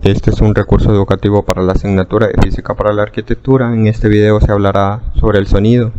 Este es un recurso educativo para la asignatura de Física para la Arquitectura. En este video se hablará sobre el sonido.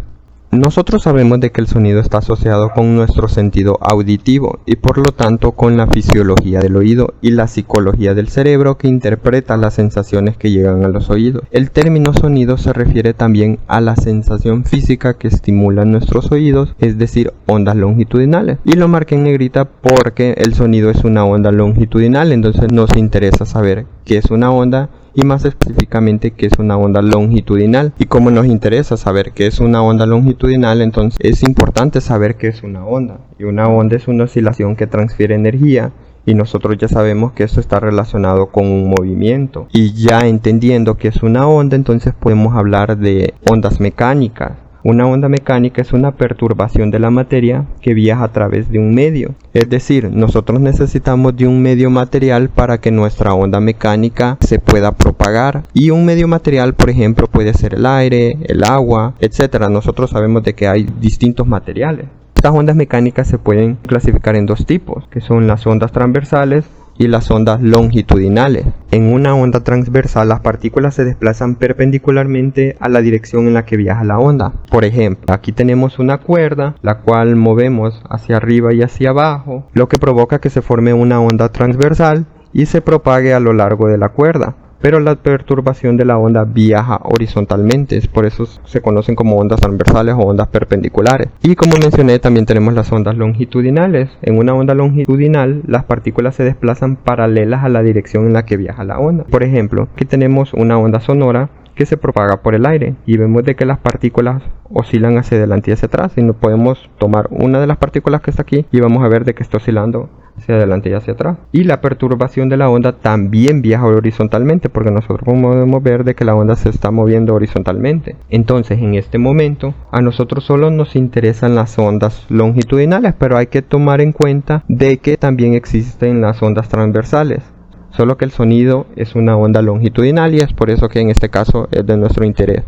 Nosotros sabemos de que el sonido está asociado con nuestro sentido auditivo y por lo tanto con la fisiología del oído y la psicología del cerebro que interpreta las sensaciones que llegan a los oídos. El término sonido se refiere también a la sensación física que estimula nuestros oídos, es decir, ondas longitudinales. Y lo marqué en negrita porque el sonido es una onda longitudinal, entonces nos interesa saber qué es una onda y más específicamente qué es una onda longitudinal. Y como nos interesa saber qué es una onda longitudinal, entonces es importante saber qué es una onda. Y una onda es una oscilación que transfiere energía, y nosotros ya sabemos que esto está relacionado con un movimiento. Y ya entendiendo qué es una onda, entonces podemos hablar de ondas mecánicas. Una onda mecánica es una perturbación de la materia que viaja a través de un medio. Es decir, nosotros necesitamos de un medio material para que nuestra onda mecánica se pueda propagar. Y un medio material, por ejemplo, puede ser el aire, el agua, etc. Nosotros sabemos de que hay distintos materiales. Estas ondas mecánicas se pueden clasificar en dos tipos, que son las ondas transversales y las ondas longitudinales. En una onda transversal las partículas se desplazan perpendicularmente a la dirección en la que viaja la onda. Por ejemplo, aquí tenemos una cuerda, la cual movemos hacia arriba y hacia abajo, lo que provoca que se forme una onda transversal y se propague a lo largo de la cuerda. Pero la perturbación de la onda viaja horizontalmente, por eso se conocen como ondas transversales o ondas perpendiculares. Y como mencioné, también tenemos las ondas longitudinales. En una onda longitudinal, las partículas se desplazan paralelas a la dirección en la que viaja la onda. Por ejemplo, aquí tenemos una onda sonora que se propaga por el aire y vemos de que las partículas oscilan hacia adelante y hacia atrás, y nos podemos tomar una de las partículas que está aquí y vamos a ver de que está oscilando hacia adelante y hacia atrás. Y la perturbación de la onda también viaja horizontalmente, porque nosotros podemos ver de que la onda se está moviendo horizontalmente. Entonces en este momento a nosotros solo nos interesan las ondas longitudinales, pero hay que tomar en cuenta de que también existen las ondas transversales. Solo que el sonido es una onda longitudinal y es por eso que en este caso es de nuestro interés.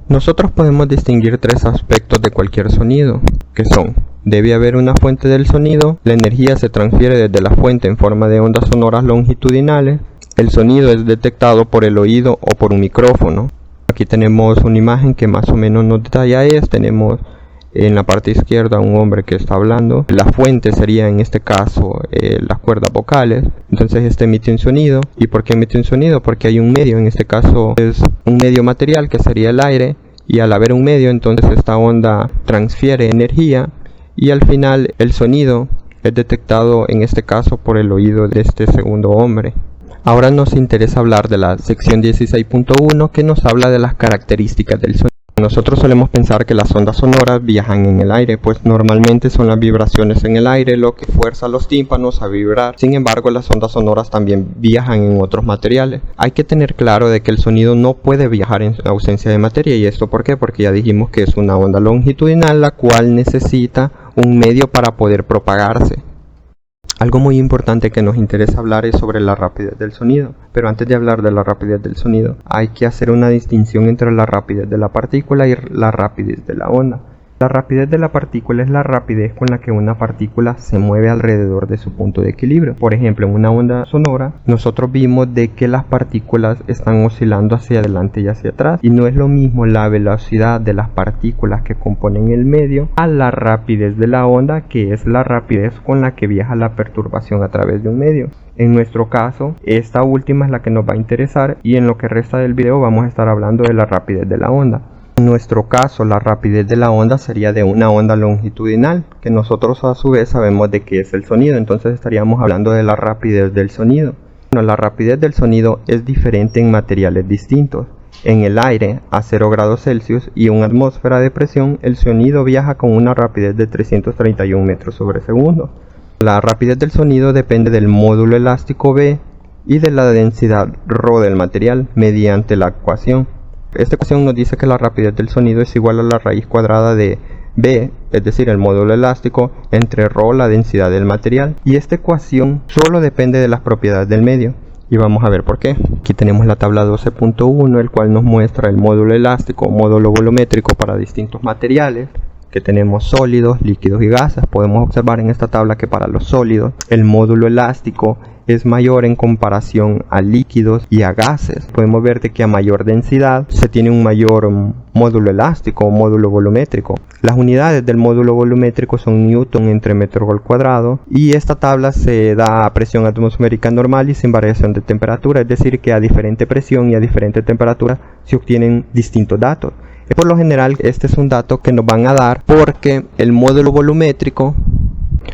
Nosotros podemos distinguir tres aspectos de cualquier sonido, que son: debe haber una fuente del sonido, la energía se transfiere desde la fuente en forma de ondas sonoras longitudinales, el sonido es detectado por el oído o por un micrófono. Aquí tenemos una imagen que más o menos nos detalla esto. Tenemos en la parte izquierda un hombre que está hablando. La fuente sería en este caso las cuerdas vocales. Entonces este emite un sonido. ¿Y por qué emite un sonido? Porque hay un medio, en este caso es un medio material que sería el aire. Y al haber un medio, entonces esta onda transfiere energía. Y al final el sonido es detectado en este caso por el oído de este segundo hombre. Ahora nos interesa hablar de la sección 16.1 que nos habla de las características del sonido. Nosotros solemos pensar que las ondas sonoras viajan en el aire, pues normalmente son las vibraciones en el aire lo que fuerza a los tímpanos a vibrar. Sin embargo, las ondas sonoras también viajan en otros materiales. Hay que tener claro de que el sonido no puede viajar en ausencia de materia. ¿Y esto por qué? Porque ya dijimos que es una onda longitudinal la cual necesita un medio para poder propagarse. Algo muy importante que nos interesa hablar es sobre la rapidez del sonido. Pero antes de hablar de la rapidez del sonido, hay que hacer una distinción entre la rapidez de la partícula y la rapidez de la onda. La rapidez de la partícula es la rapidez con la que una partícula se mueve alrededor de su punto de equilibrio. Por ejemplo, en una onda sonora, nosotros vimos de que las partículas están oscilando hacia adelante y hacia atrás. Y no es lo mismo la velocidad de las partículas que componen el medio a la rapidez de la onda, que es la rapidez con la que viaja la perturbación a través de un medio. En nuestro caso, esta última es la que nos va a interesar, y en lo que resta del video vamos a estar hablando de la rapidez de la onda. En nuestro caso, la rapidez de la onda sería de una onda longitudinal, que nosotros a su vez sabemos de qué es el sonido, entonces estaríamos hablando de la rapidez del sonido. Bueno, la rapidez del sonido es diferente en materiales distintos. En el aire, a 0 grados Celsius y una atmósfera de presión, el sonido viaja con una rapidez de 331 metros sobre segundo. La rapidez del sonido depende del módulo elástico B y de la densidad ρ del material mediante la ecuación. Esta ecuación nos dice que la rapidez del sonido es igual a la raíz cuadrada de B, es decir, el módulo elástico, entre ρ, la densidad del material. Y esta ecuación solo depende de las propiedades del medio. Y vamos a ver por qué. Aquí tenemos la tabla 12.1, el cual nos muestra el módulo elástico o módulo volumétrico para distintos materiales. que tenemos sólidos, líquidos y gases. Podemos observar en esta tabla que para los sólidos el módulo elástico es mayor en comparación a líquidos y a gases. Podemos ver de que a mayor densidad se tiene un mayor módulo elástico o módulo volumétrico. Las unidades del módulo volumétrico son newton entre metro al cuadrado, y esta tabla se da a presión atmosférica normal y sin variación de temperatura, es decir que a diferente presión y a diferente temperatura se obtienen distintos datos. Por lo general este es un dato que nos van a dar porque el módulo volumétrico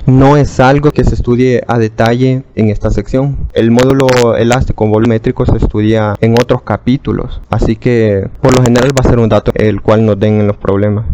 no es algo que se estudie a detalle en esta sección. El módulo elástico volumétrico se estudia en otros capítulos, así que por lo general va a ser un dato el cual nos den en los problemas.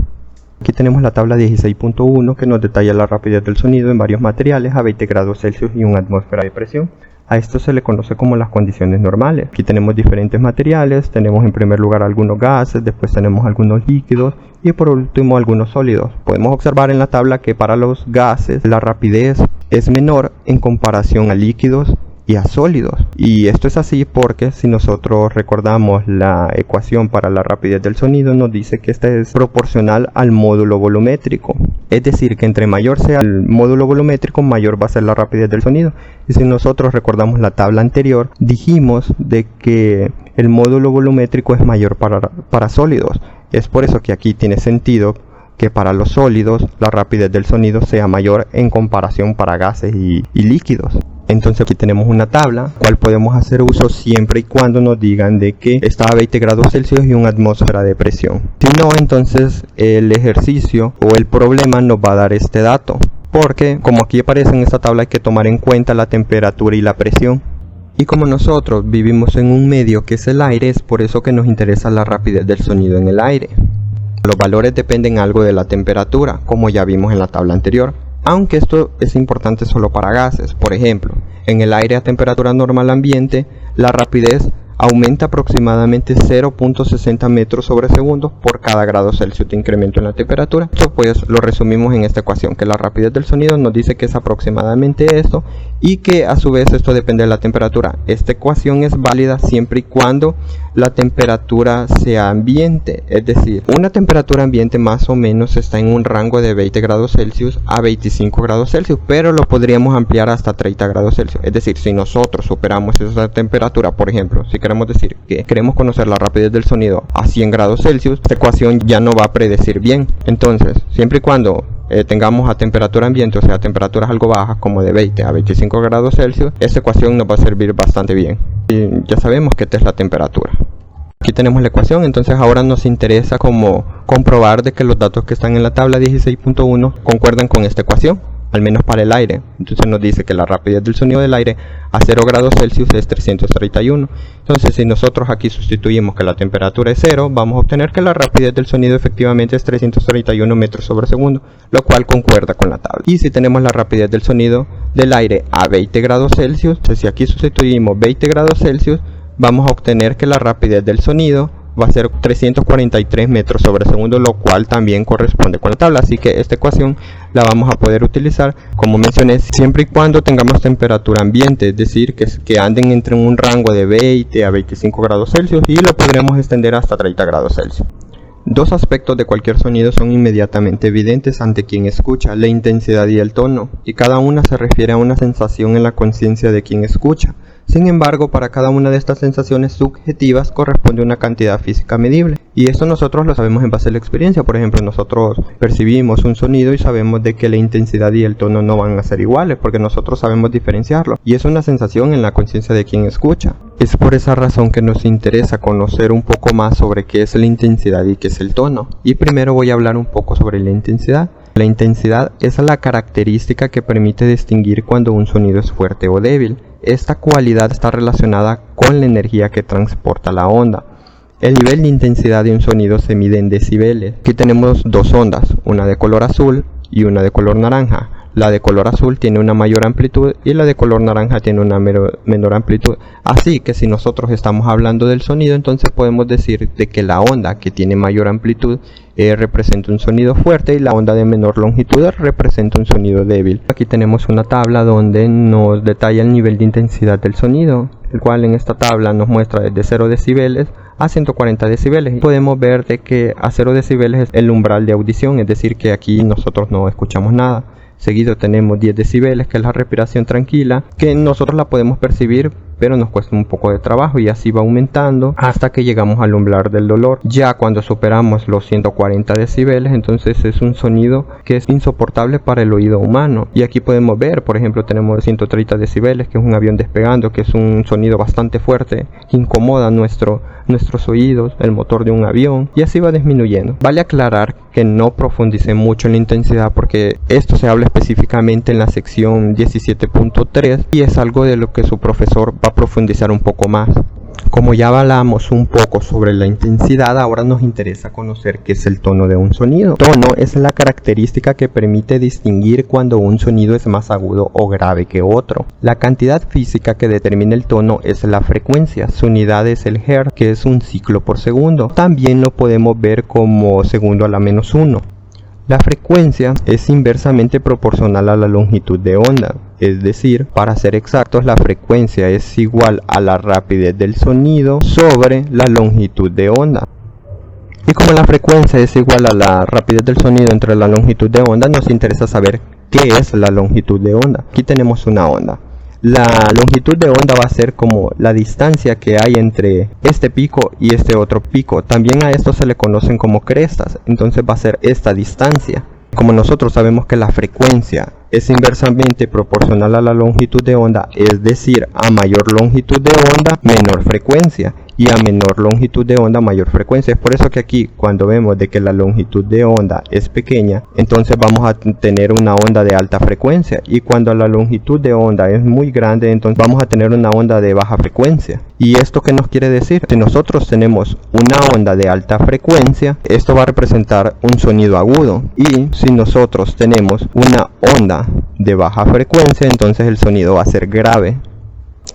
Aquí tenemos la tabla 16.1 que nos detalla la rapidez del sonido en varios materiales a 20 grados Celsius y una atmósfera de presión. A esto se le conoce como las condiciones normales. Aquí tenemos diferentes materiales, tenemos en primer lugar algunos gases, después tenemos algunos líquidos y por último algunos sólidos. Podemos observar en la tabla que para los gases la rapidez es menor en comparación a líquidos y a sólidos, y esto es así porque si nosotros recordamos la ecuación para la rapidez del sonido, nos dice que esta es proporcional al módulo volumétrico, es decir que entre mayor sea el módulo volumétrico, mayor va a ser la rapidez del sonido. Y si nosotros recordamos la tabla anterior, dijimos de que el módulo volumétrico es mayor para sólidos. Es por eso que aquí tiene sentido que para los sólidos la rapidez del sonido sea mayor en comparación para gases y líquidos. Entonces aquí tenemos una tabla, cual podemos hacer uso siempre y cuando nos digan de que está a 20 grados Celsius y una atmósfera de presión. Si no, entonces el ejercicio o el problema nos va a dar este dato, porque como aquí aparece en esta tabla hay que tomar en cuenta la temperatura y la presión. Y como nosotros vivimos en un medio que es el aire, es por eso que nos interesa la rapidez del sonido en el aire. Los valores dependen algo de la temperatura, como ya vimos en la tabla anterior. Aunque esto es importante solo para gases. Por ejemplo, en el aire a temperatura normal ambiente, la rapidez aumenta aproximadamente 0.60 metros sobre segundo por cada grado Celsius de incremento en la temperatura. Esto pues lo resumimos en esta ecuación, que la rapidez del sonido nos dice que es aproximadamente esto y que a su vez esto depende de la temperatura. Esta ecuación es válida siempre y cuando la temperatura sea ambiente, es decir, una temperatura ambiente más o menos está en un rango de 20 grados Celsius a 25 grados Celsius, pero lo podríamos ampliar hasta 30 grados Celsius. Es decir, si nosotros superamos esa temperatura, por ejemplo, si queremos decir que queremos conocer la rapidez del sonido a 100 grados Celsius, esta ecuación ya no va a predecir bien. Entonces, siempre y cuando tengamos a temperatura ambiente, o sea, temperaturas algo bajas como de 20 a 25 grados Celsius, esta ecuación nos va a servir bastante bien. Y ya sabemos que esta es la temperatura. Aquí tenemos la ecuación, entonces ahora nos interesa como comprobar de que los datos que están en la tabla 16.1 concuerdan con esta ecuación, al menos para el aire. Entonces nos dice que la rapidez del sonido del aire a 0 grados Celsius es 331. Entonces si nosotros aquí sustituimos que la temperatura es 0, vamos a obtener que la rapidez del sonido efectivamente es 331 metros sobre segundo, lo cual concuerda con la tabla. Y si tenemos la rapidez del sonido del aire a 20 grados Celsius, entonces si aquí sustituimos 20 grados Celsius, vamos a obtener que la rapidez del sonido va a ser 343 metros sobre segundo, lo cual también corresponde con la tabla. Así que esta ecuación la vamos a poder utilizar, como mencioné, siempre y cuando tengamos temperatura ambiente, es decir, que anden entre un rango de 20 a 25 grados Celsius y lo podremos extender hasta 30 grados Celsius. Dos aspectos de cualquier sonido son inmediatamente evidentes ante quien escucha: la intensidad y el tono, y cada una se refiere a una sensación en la conciencia de quien escucha. Sin embargo, para cada una de estas sensaciones subjetivas corresponde una cantidad física medible, y esto nosotros lo sabemos en base a la experiencia. Por ejemplo, nosotros percibimos un sonido y sabemos de que la intensidad y el tono no van a ser iguales, porque nosotros sabemos diferenciarlo, y es una sensación en la conciencia de quien escucha. Es por esa razón que nos interesa conocer un poco más sobre qué es la intensidad y qué es el tono. Y primero voy a hablar un poco sobre la intensidad. La intensidad es la característica que permite distinguir cuando un sonido es fuerte o débil. Esta cualidad está relacionada con la energía que transporta la onda. El nivel de intensidad de un sonido se mide en decibeles. Aquí tenemos dos ondas, una de color azul y una de color naranja. La de color azul tiene una mayor amplitud y la de color naranja tiene una menor amplitud. Así que si nosotros estamos hablando del sonido, entonces podemos decir de que la onda que tiene mayor amplitud representa un sonido fuerte y la onda de menor longitud representa un sonido débil. Aquí tenemos una tabla donde nos detalla el nivel de intensidad del sonido, el cual en esta tabla nos muestra desde 0 decibeles a 140 decibeles. Podemos ver de que a 0 decibeles es el umbral de audición, es decir que aquí nosotros no escuchamos nada. Seguido tenemos 10 decibeles, que es la respiración tranquila, que nosotros la podemos percibir, pero nos cuesta un poco de trabajo, y así va aumentando hasta que llegamos al umbral del dolor. Ya cuando superamos los 140 decibeles, entonces es un sonido que es insoportable para el oído humano. Y aquí podemos ver, por ejemplo, tenemos 130 decibeles, que es un avión despegando, que es un sonido bastante fuerte, que incomoda nuestros oídos, el motor de un avión, y así va disminuyendo. Vale aclarar que no profundice mucho en la intensidad, porque esto se habla específicamente en la sección 17.3 y es algo de lo que su profesor va a profundizar un poco más. Como ya hablamos un poco sobre la intensidad, ahora nos interesa conocer qué es el tono de un sonido. Tono es la característica que permite distinguir cuando un sonido es más agudo o grave que otro. La cantidad física que determina el tono es la frecuencia. Su unidad es el hertz, que es un ciclo por segundo. También lo podemos ver como segundo a la menos 1. La frecuencia es inversamente proporcional a la longitud de onda, es decir, para ser exactos, la frecuencia es igual a la rapidez del sonido sobre la longitud de onda. Y como la frecuencia es igual a la rapidez del sonido entre la longitud de onda, nos interesa saber qué es la longitud de onda. Aquí tenemos una onda. La longitud de onda va a ser como la distancia que hay entre este pico y este otro pico. También a esto se le conocen como crestas, entonces va a ser esta distancia. Como nosotros sabemos que la frecuencia es inversamente proporcional a la longitud de onda, es decir, a mayor longitud de onda, menor frecuencia, y a menor longitud de onda, mayor frecuencia. Es por eso que aquí, cuando vemos de que la longitud de onda es pequeña, entonces vamos a tener una onda de alta frecuencia, y cuando la longitud de onda es muy grande, entonces vamos a tener una onda de baja frecuencia. ¿Y esto qué nos quiere decir? Si nosotros tenemos una onda de alta frecuencia, esto va a representar un sonido agudo, y si nosotros tenemos una onda de baja frecuencia, entonces el sonido va a ser grave.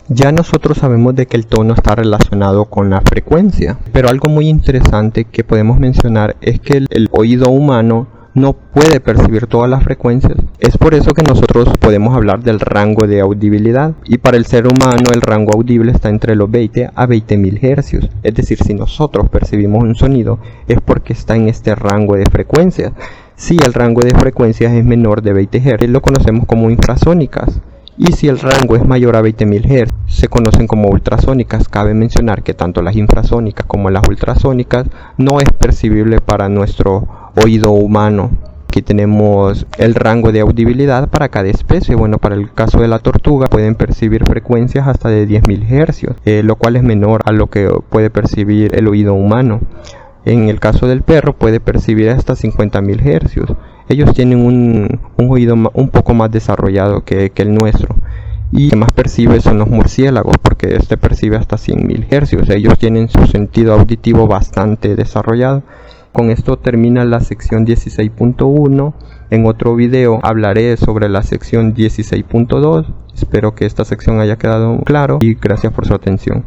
Ya nosotros sabemos de que el tono está relacionado con la frecuencia, pero algo muy interesante que podemos mencionar es que el oído humano no puede percibir todas las frecuencias. Es por eso que nosotros podemos hablar del rango de audibilidad, y para el ser humano el rango audible está entre los 20 a 20.000 hercios. Es decir, si nosotros percibimos un sonido es porque está en este rango de frecuencias. Si el rango de frecuencias es menor de 20 Hz, lo conocemos como infrasónicas. Y si el rango es mayor a 20.000 Hz, se conocen como ultrasónicas. Cabe mencionar que tanto las infrasónicas como las ultrasónicas no es percibible para nuestro oído humano. Aquí tenemos el rango de audibilidad para cada especie. Bueno, para el caso de la tortuga pueden percibir frecuencias hasta de 10.000 Hz, lo cual es menor a lo que puede percibir el oído humano. En el caso del perro puede percibir hasta 50.000 Hz. Ellos tienen un oído un poco más desarrollado que el nuestro. Y lo que más percibe son los murciélagos, porque este percibe hasta 100.000 Hz. Ellos tienen su sentido auditivo bastante desarrollado. Con esto termina la sección 16.1. En otro video hablaré sobre la sección 16.2. Espero que esta sección haya quedado claro y gracias por su atención.